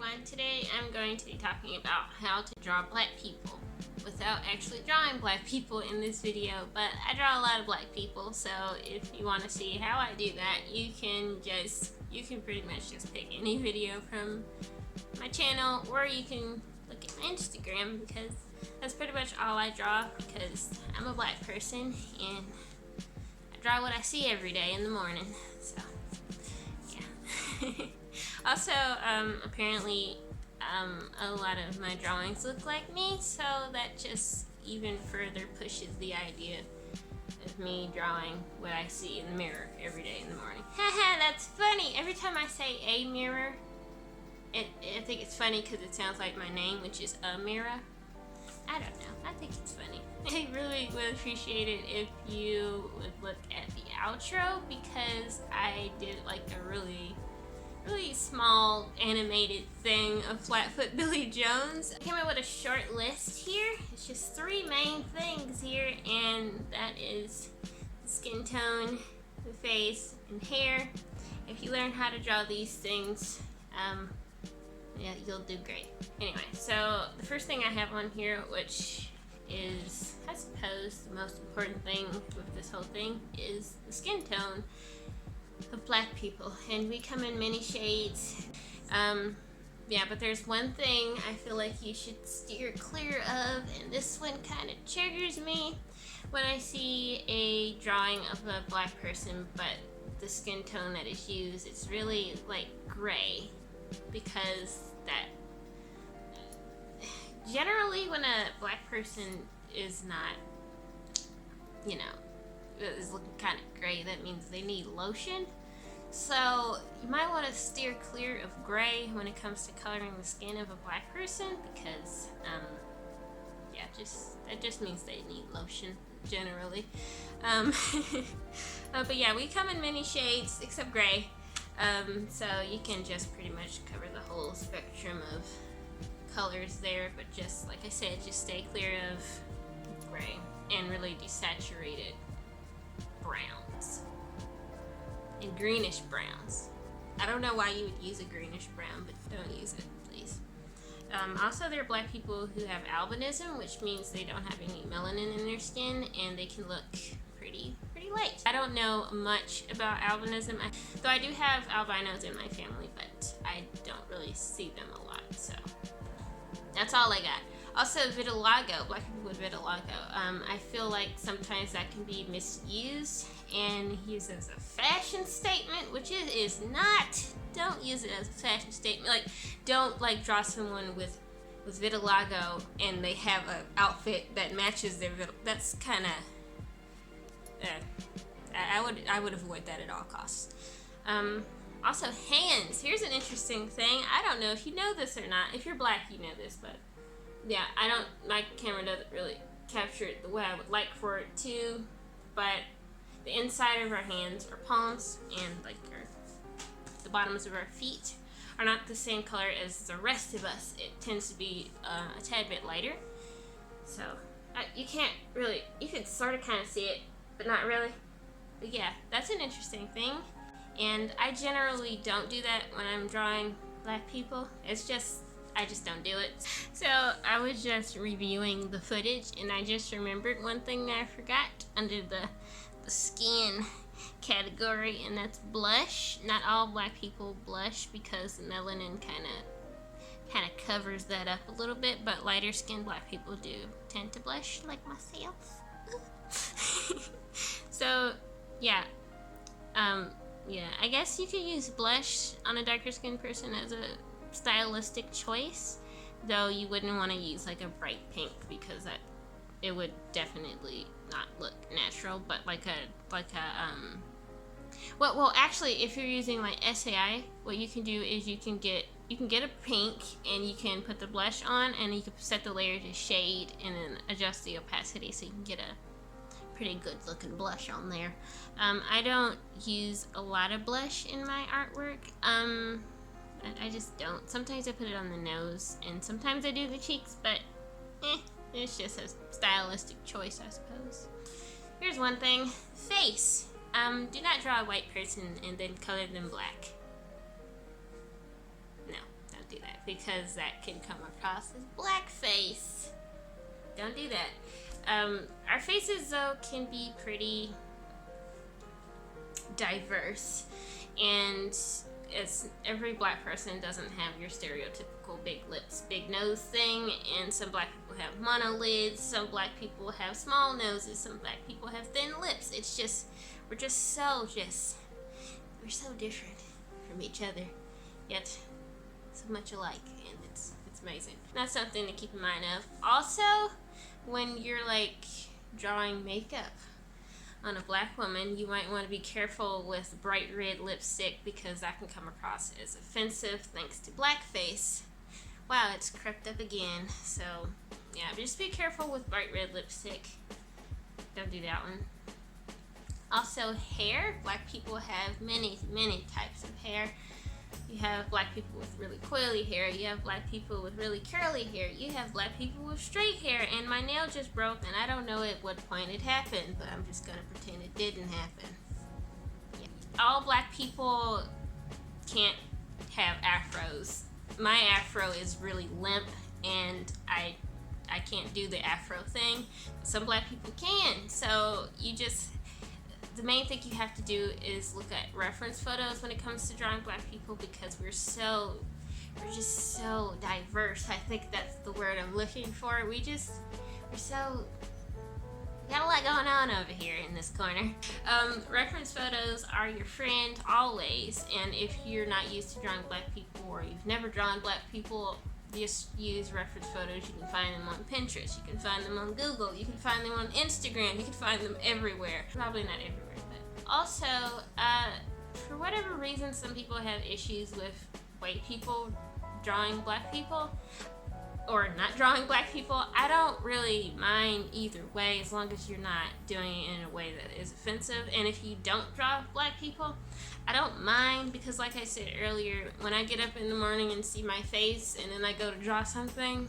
everyone. Today I'm going to be talking about how to draw black people without actually drawing black people in this video, but I draw a lot of black people, so if you want to see how I do that, you can pretty much just pick any video from my channel, or you can look at my Instagram, because that's pretty much all I draw, because I'm a black person and I draw what I see every day in the morning, so yeah. Also, apparently, a lot of my drawings look like me, so that just even further pushes the idea of me drawing what I see in the mirror every day in the morning. Haha, that's funny! Every time I say a mirror, I think it's funny because it sounds like my name, which is a mirror. I don't know, I think it's funny. I really would appreciate it if you would look at the outro, because I did like a really small animated thing of Flatfoot Billy Jones. I came up with a short list here. It's just 3 main things here, and that is the skin tone, the face, and hair. If you learn how to draw these things, yeah, you'll do great. Anyway, so the first thing I have on here, which is, I suppose, the most important thing with this whole thing, is the skin tone of black people, and we come in many shades. Yeah, but there's one thing I feel like you should steer clear of, and this one kind of triggers me when I see a drawing of a black person, but the skin tone that is used, it's really like gray, because that generally when a black person is not, you know, is looking kind of gray, that means they need lotion. So you might want to steer clear of gray when it comes to coloring the skin of a black person, because yeah, that just means they need lotion generally. But yeah, we come in many shades except gray, so you can just pretty much cover the whole spectrum of colors there, but just like I said, just stay clear of gray and really desaturated browns and greenish browns. I don't know why you would use a greenish brown, but don't use it, please. Also, there are black people who have albinism, which means they don't have any melanin in their skin, and they can look pretty light. I don't know much about albinism, though I do have albinos in my family, but I don't really see them a lot, so that's all I got. Also, vitiligo, black people with vitiligo. I feel like sometimes that can be misused and used as a fashion statement, which it is not. Don't use it as a fashion statement. Like, don't like draw someone with vitiligo and they have an outfit that matches their vitiligo. That's kind of, I would avoid that at all costs. Also, hands. Here's an interesting thing. I don't know if you know this or not. If you're black, you know this, but yeah, my camera doesn't really capture it the way I would like for it to, but the inside of our hands, our palms, and like the bottoms of our feet are not the same color as the rest of us. It tends to be a tad bit lighter, so you can't really, you can sort of kind of see it, but not really. But yeah, that's an interesting thing, and I generally don't do that when I'm drawing black people. I just don't do it. So I was just reviewing the footage, and I just remembered one thing that I forgot under the skin category, and that's blush. Not all black people blush, because the melanin kind of covers that up a little bit, but lighter skinned black people do tend to blush, like myself. So yeah, yeah, I guess you could use blush on a darker skinned person as a stylistic choice, though you wouldn't want to use like a bright pink, because it would definitely not look natural. But well, actually, if you're using like SAI, what you can do is you can get a pink, and you can put the blush on, and you can set the layer to shade and then adjust the opacity, so you can get a pretty good looking blush on there. I don't use a lot of blush in my artwork. I just don't. Sometimes I put it on the nose, and sometimes I do the cheeks, but it's just a stylistic choice, I suppose. Here's one thing. Face. Do not draw a white person and then color them black. No, don't do that. because that can come across as blackface. Don't do that. Our faces, though, can be pretty diverse, and every black person doesn't have your stereotypical big lips, big nose thing, and some black people have monolids, some black people have small noses, some black people have thin lips. It's just, we're so different from each other, yet so much alike, and it's amazing. That's something to keep in mind of. Also, when you're like drawing makeup on a black woman, you might want to be careful with bright red lipstick because that can come across as offensive thanks to blackface. Wow, it's crept up again. So yeah, just be careful with bright red lipstick. Don't do that one. Also, hair. Black people have many types of hair. You have black people with really coily hair. You have black people with really curly hair. You have black people with straight hair. And my nail just broke, and I don't know at what point it happened, but I'm just gonna pretend it didn't happen. Yeah. All black people can't have afros. My afro is really limp, and I can't do the afro thing. Some black people can. So the main thing you have to do is look at reference photos when it comes to drawing black people, because we're just so diverse. I think that's the word I'm looking for. We got a lot going on over here in this corner. Reference photos are your friend always, and if you're not used to drawing black people, or you've never drawn black people, just use reference photos. You can find them on Pinterest, you can find them on Google, you can find them on Instagram, you can find them everywhere. Probably not everywhere, but also, for whatever reason, some people have issues with white people drawing black people, or not drawing black people. I don't really mind either way, as long as you're not doing it in a way that is offensive. And if you don't draw black people, I don't mind, because like I said earlier, when I get up in the morning and see my face and then I go to draw something,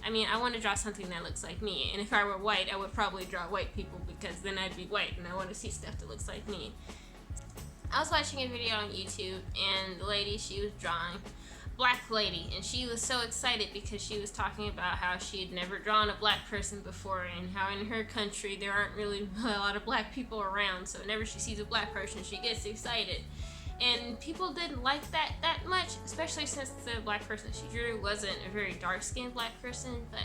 I want to draw something that looks like me. And if I were white, I would probably draw white people, because then I'd be white and I want to see stuff that looks like me. I was watching a video on YouTube, and the lady, she was drawing black lady, and she was so excited because she was talking about how she had never drawn a black person before, and how in her country there aren't really a lot of black people around, so whenever she sees a black person she gets excited. And people didn't like that much, especially since the black person she drew wasn't a very dark-skinned black person. But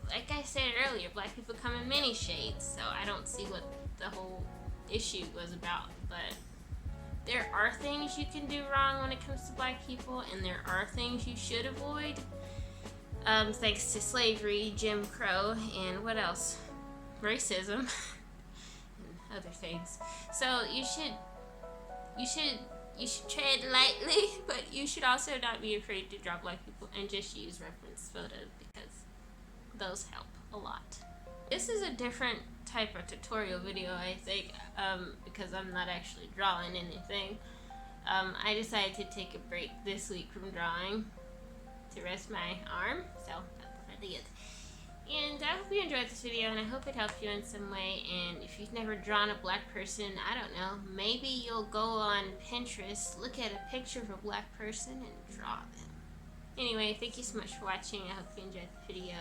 like I said earlier, black people come in many shades, so I don't see what the whole issue was about. But there are things you can do wrong when it comes to black people, and there are things you should avoid. Thanks to slavery, Jim Crow, and what else? Racism, and other things. So you should tread lightly, but you should also not be afraid to draw black people, and just use reference photos, because those help a lot. This is a different type of tutorial video, I think, because I'm not actually drawing anything. I decided to take a break this week from drawing to rest my arm, so that's what I did. And I hope you enjoyed this video, and I hope it helped you in some way. And if you've never drawn a black person, I don't know, maybe you'll go on Pinterest, look at a picture of a black person, and draw them. Anyway, thank you so much for watching. I hope you enjoyed the video.